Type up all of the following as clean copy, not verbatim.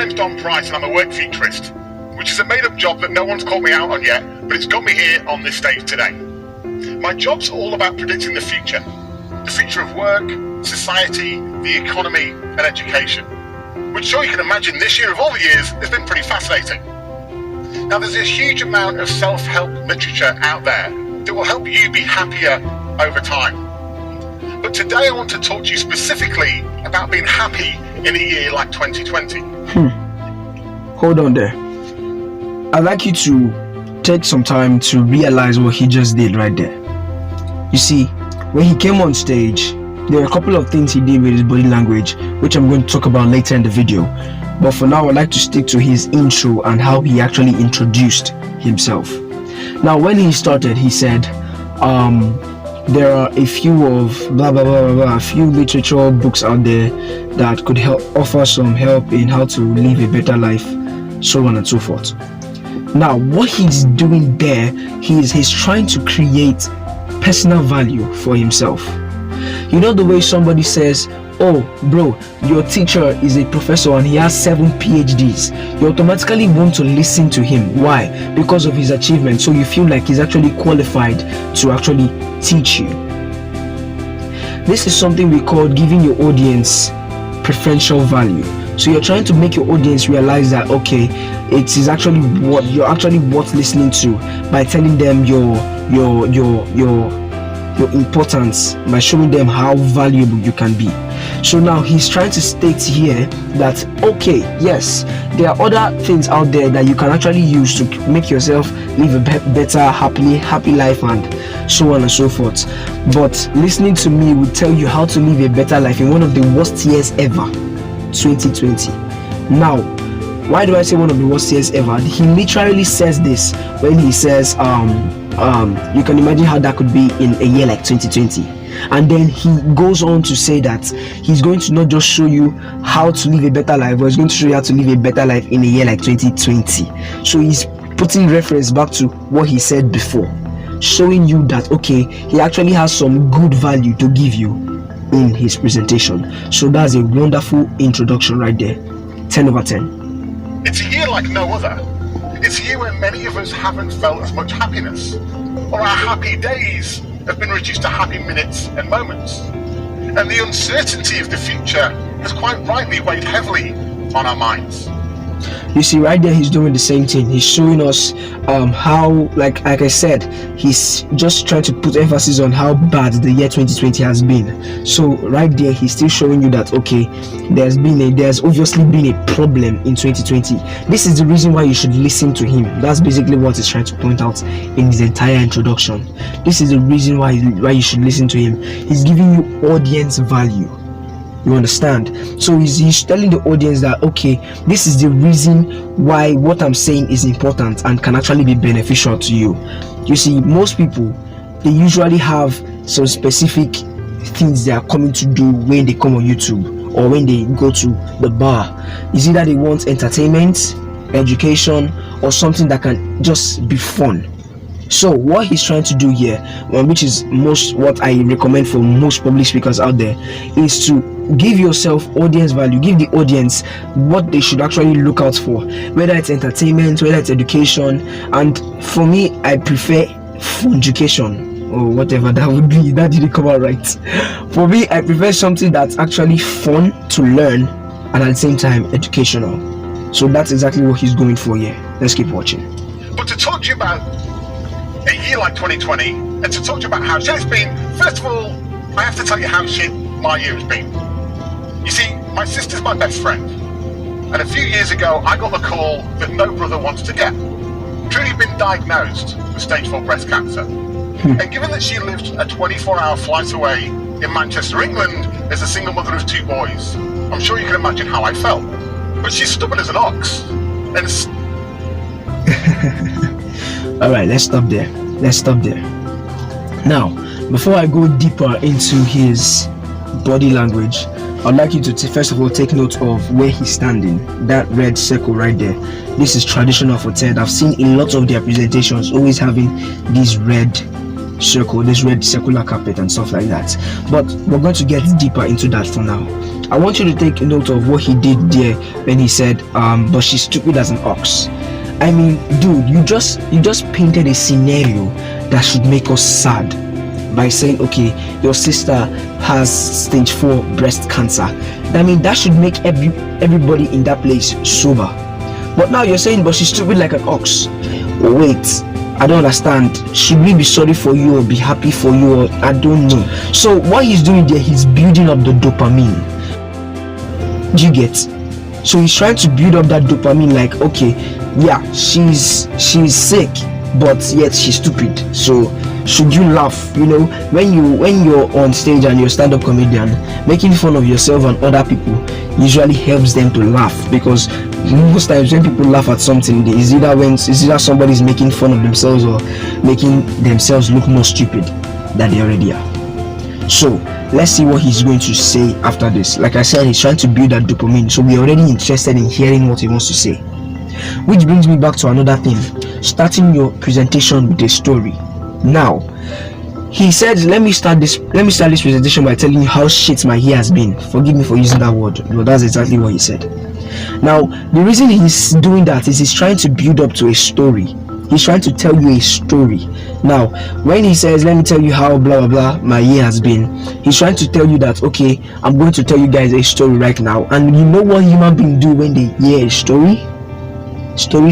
name's Dom Price and I'm a work futurist, which is a made-up job that no one's called me out on yet, but it's got me here on this stage today. My job's all about predicting the future of work, society, the economy, and education, which sure you can imagine this year of all the years has been pretty fascinating. Now there's a huge amount of self-help literature out there that will help you be happier over time. But today I want to talk to you specifically about being happy in a year like 2020. Hold on there. I'd like you to take some time to realize what he just did right there. You see, when he came on stage, there were a couple of things he did with his body language, which I'm going to talk about later in the video. But for now, I'd like to stick to his intro and how he actually introduced himself. Now, when he started, he said, there are a few of blah blah blah blah blah, a few literature books out there that could offer some help in how to live a better life, so on and so forth. Now, what he's doing there, he's trying to create personal value for himself. You know the way somebody says, oh bro, your teacher is a professor and he has 7 PhDs. You automatically want to listen to him. Why? Because of his achievement. So you feel like he's actually qualified to actually teach you. This is something we call giving your audience preferential value. So you're trying to make your audience realize that, okay, it is actually what you're actually worth listening to by telling them your importance, by showing them how valuable you can be. So now he's trying to state here that, okay, yes, there are other things out there that you can actually use to make yourself live a better, happy life and so on and so forth. But listening to me will tell you how to live a better life in one of the worst years ever, 2020. Now, why do I say one of the worst years ever? He literally says this when he says, you can imagine how that could be in a year like 2020. And then he goes on to say that he's going to not just show you how to live a better life, but he's going to show you how to live a better life in a year like 2020. So he's putting reference back to what he said before, showing you that, okay, he actually has some good value to give you in his presentation. So that's a wonderful introduction right there. 10 over 10. It's a year like no other. It's a year where many of us haven't felt as much happiness, or our happy days have been reduced to happy minutes and moments. And the uncertainty of the future has quite rightly weighed heavily on our minds. You see, right there he's doing the same thing. He's showing us how, like I said, he's just trying to put emphasis on how bad the year 2020 has been. So right there he's still showing you that, okay, there's obviously been a problem in 2020. This is the reason why you should listen to him. That's basically what he's trying to point out in his entire introduction. This is the reason why you should listen to him. He's giving you audience value. You understand? So he's telling the audience that, okay, this is the reason why what I'm saying is important and can actually be beneficial to you. You see, most people, they usually have some specific things they are coming to do when they come on YouTube or when they go to the bar. It's either they want entertainment, education, or something that can just be fun. So what he's trying to do here, which is what I recommend for most public speakers out there, is to give yourself audience value. Give the audience what they should actually look out for, whether it's entertainment, whether it's education. And for me, I prefer fun education or whatever that would be. That didn't come out right. For me, I prefer something that's actually fun to learn and at the same time educational. So that's exactly what he's going for here. Let's keep watching. But to talk to you about a year like 2020, and to talk to you about how shit it's been, first of all, I have to tell you how shit my year has been. You see, my sister's my best friend, and a few years ago I got the call that no brother wants to get. Truly been diagnosed with stage 4 breast cancer. And given that she lived a 24-hour flight away in Manchester, England, as a single mother of 2 boys, I'm sure you can imagine how I felt. But she's stubborn as an ox, and Alright, let's stop there. Now, before I go deeper into his body language, I'd like you to first of all take note of where he's standing. That red circle right there. This is traditional for TED. I've seen a lot of their presentations always having this red circle, this red circular carpet and stuff like that. But we're going to get deeper into that for now. I want you to take note of what he did there when he said, but she's stupid as an ox. I mean, dude, you just painted a scenario that should make us sad by saying, okay, your sister has stage 4 breast cancer. I mean, that should make everybody in that place sober. But now you're saying, but she's stupid like an ox. Wait, I don't understand. Should we be sorry for you or be happy for you, or I don't know. So what he's doing there, he's building up the dopamine. Do you get? So he's trying to build up that dopamine, like, okay, yeah, she's sick, but yet she's stupid. So should you laugh? You know, when you're on stage and you're a stand-up comedian, making fun of yourself and other people usually helps them to laugh, because most times when people laugh at something, it's either somebody's making fun of themselves or making themselves look more stupid than they already are. So let's see what he's going to say after this. Like I said, he's trying to build that dopamine, so we're already interested in hearing what he wants to say. Which brings me back to another thing: starting your presentation with a story. Now he said, let me start this presentation by telling you how shit my hair has been. Forgive me for using that word, but that's exactly what he said. Now the reason he's doing that is he's trying to build up to a story. He's trying to tell you a story. Now when he says, let me tell you how blah blah blah my year has been, he's trying to tell you that, okay, I'm going to tell you guys a story right now. And you know what human beings do when they hear a story? Story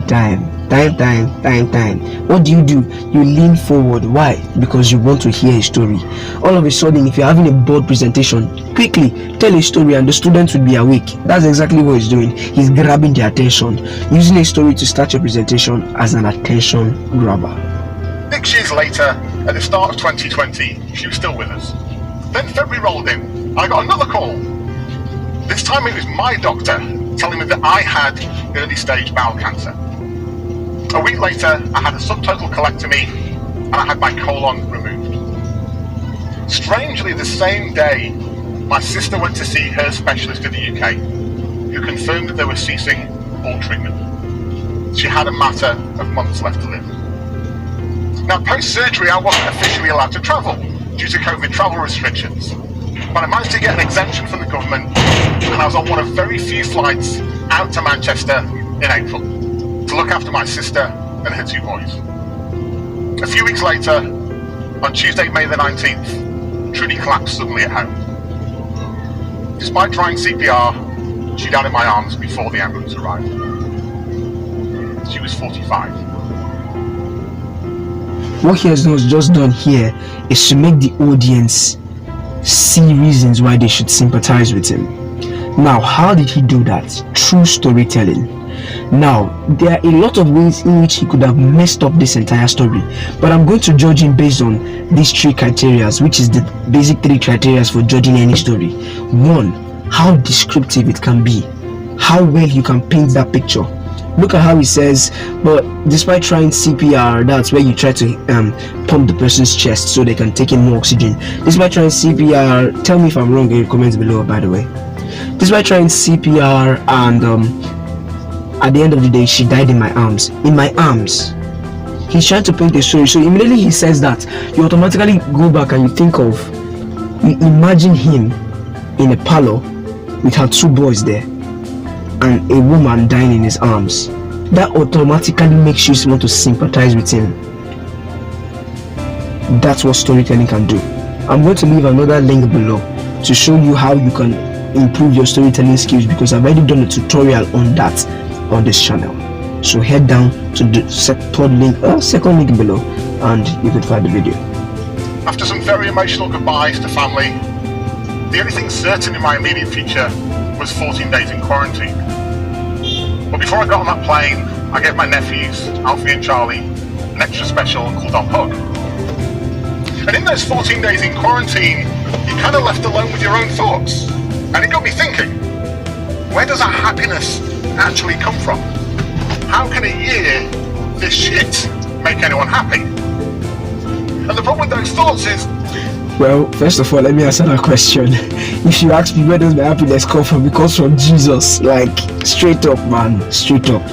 time. What do? You lean forward. Why? Because you want to hear a story. All of a sudden, if you're having a board presentation, quickly tell a story and the students will be awake. That's exactly what he's doing. He's grabbing their attention, using a story to start your presentation as an attention grabber. 6 years later, at the start of 2020, she was still with us. Then February rolled in. I got another call. This time it was my doctor telling me that I had early stage bowel cancer. A week later, I had a subtotal colectomy and I had my colon removed. Strangely, the same day, my sister went to see her specialist in the UK, who confirmed that they were ceasing all treatment. She had a matter of months left to live. Now, post-surgery, I wasn't officially allowed to travel due to COVID travel restrictions, but I managed to get an exemption from the government, and I was on one of very few flights out to Manchester in April to look after my sister and her 2 boys. A few weeks later, on Tuesday, May the 19th, Trudy collapsed suddenly at home. Despite trying CPR, she died in my arms before the ambulance arrived. She was 45. What he has just done here is to make the audience see reasons why they should sympathize with him. Now, how did he do that? Through storytelling. Now, there are a lot of ways in which he could have messed up this entire story, but I'm going to judge him based on these 3 criteria, which is the basic 3 criteria for judging any story. 1, how descriptive it can be, how well you can paint that picture. Look at how he says, but despite trying CPR, that's where you try to pump the person's chest so they can take in more oxygen. Despite trying CPR, tell me if I'm wrong in the comments below, by the way. Despite trying CPR and at the end of the day, she died in my arms. In my arms. He's trying to paint a story. So immediately he says that, you automatically go back and you imagine him in a parlor with her 2 boys there and a woman dying in his arms. That automatically makes you want to sympathize with him. That's what storytelling can do. I'm going to leave another link below to show you how you can improve your storytelling skills, because I've already done a tutorial on that on this channel. So head down to the second link below and you can find the video. After some very emotional goodbyes to family, the only thing certain in my immediate future was 14 days in quarantine. But before I got on that plane, I gave my nephews, Alfie and Charlie, an extra special Uncle Dom hug. And in those 14 days in quarantine, you're kind of left alone with your own thoughts. And it got me thinking, where does our happiness actually come from? How can a year this shit make anyone happy? And the problem with those thoughts is, well, first of all, let me answer that question. If you ask me where does my happiness come from, it comes from Jesus. Like, straight up, man, straight up.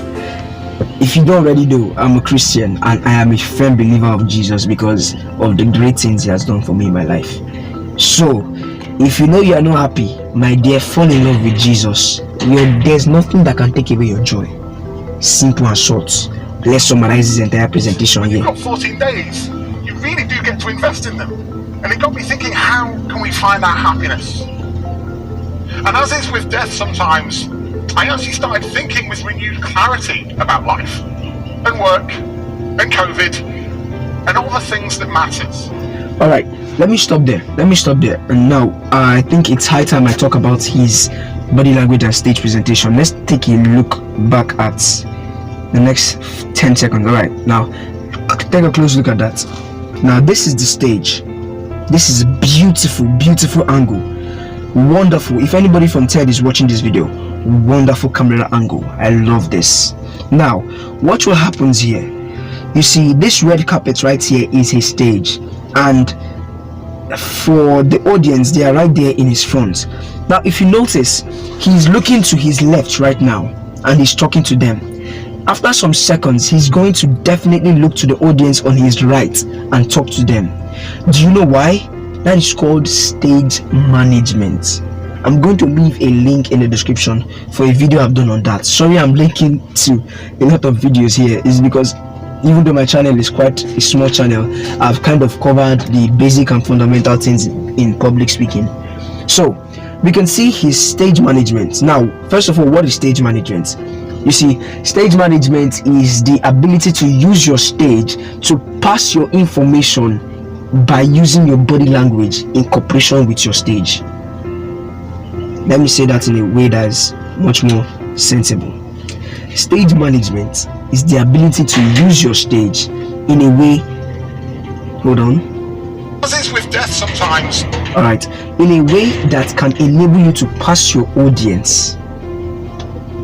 If you don't already know, I'm a Christian and I am a firm believer of Jesus because of the great things he has done for me in my life. So If you know you are not happy, my dear, fall in love with Jesus. There's nothing that can take away your joy. Simple and short. Let's summarize this entire presentation here. You've got 14 days. You really do get to invest in them. And it got me thinking, how can we find our happiness? And as is with death sometimes, I actually started thinking with renewed clarity about life and work and COVID and all the things that matters. Alright, let me stop there. And now, I think it's high time I talk about his body language and stage presentation. Let's take a look back at the next 10 seconds. Alright, now, take a close look at that. Now, this is the stage. This is a beautiful angle. Wonderful. If anybody from TED is watching this video, wonderful camera angle. I love this. Now, watch what happens here. You see, this red carpet right here is his stage, and for the audience, they are right there in his front. Now, if you notice, he's looking to his left right now, and he's talking to them. After some seconds, he's going to definitely look to the audience on his right and talk to them. Do you know why? That is called stage management. I'm going to leave a link in the description for a video I've done on that. Sorry, I'm linking to a lot of videos here. It's because even though my channel is quite a small channel, I've kind of covered the basic and fundamental things in public speaking. So we can see his stage management. Now, first of all, what is stage management? You see, stage management is the ability to use your stage to pass your information by using your body language in cooperation with your stage. Let me say that in a way that is much more sensible. Stage management is the ability to use your stage in a way, hold on, As is with death sometimes. alright, in a way that can enable you to pass your audience,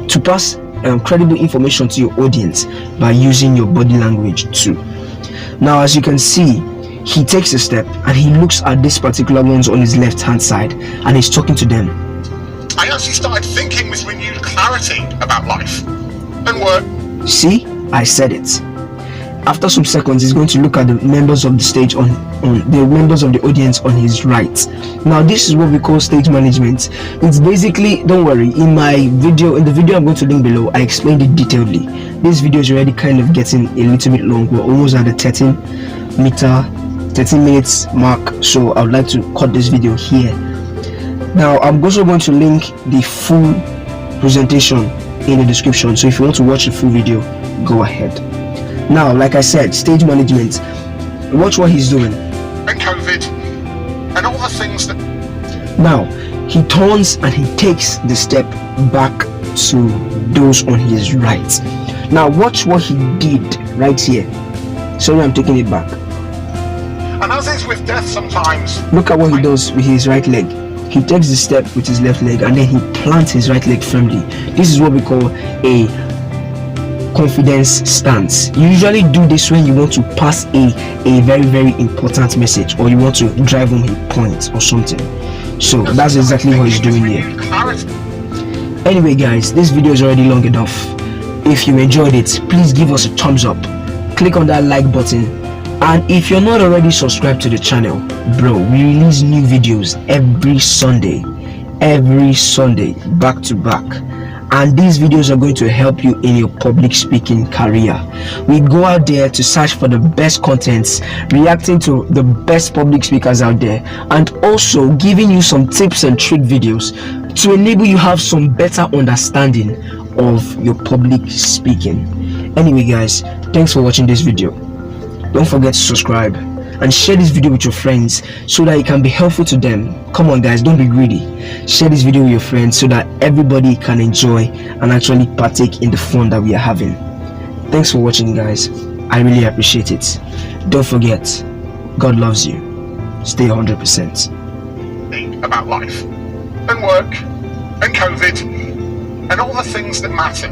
to pass credible information to your audience by using your body language too. Now, as you can see, he takes a step and he looks at these particular ones on his left hand side and he's talking to them. I actually started thinking with renewed clarity about life and work. See, I said it. After some seconds, he's going to look at the members of the stage on the members of the audience on his right. Now, this is what we call stage management. It's basically, don't worry, in the video I'm going to link below, I explained it detailedly. This video is already kind of getting a little bit long. We're almost at the 13 minutes mark, so I would like to cut this video here. Now, I'm also going to link the full presentation in the description, so if you want to watch the full video, go ahead. Now, like I said, stage management, watch what he's doing. And COVID and all the things that. Now, he turns and he takes the step back to those on his right. Now, watch what he did right here. Sorry, I'm taking it back. And as is with death sometimes. Look at what he does with his right leg. He takes the step with his left leg and then he plants his right leg firmly. This is what we call a confidence stance. You usually do this when you want to pass a very important message, or you want to drive home a point or something. So that's exactly what he's doing here. Anyway guys, this video is already long enough. If you enjoyed it, please give us a thumbs up, click on that like button, and if you're not already subscribed to the channel, bro, we release new videos every Sunday back to back. And these videos are going to help you in your public speaking career. We go out there to search for the best contents, reacting to the best public speakers out there, and also giving you some tips and trick videos to enable you have some better understanding of your public speaking. Anyway guys, thanks for watching this video. Don't forget to subscribe and share this video with your friends so that it can be helpful to them. Come on guys, don't be greedy. Share this video with your friends so that everybody can enjoy and actually partake in the fun that we are having. Thanks for watching guys, I really appreciate it. Don't forget, God loves you. Stay 100%. About life and work and COVID and all the things that matter.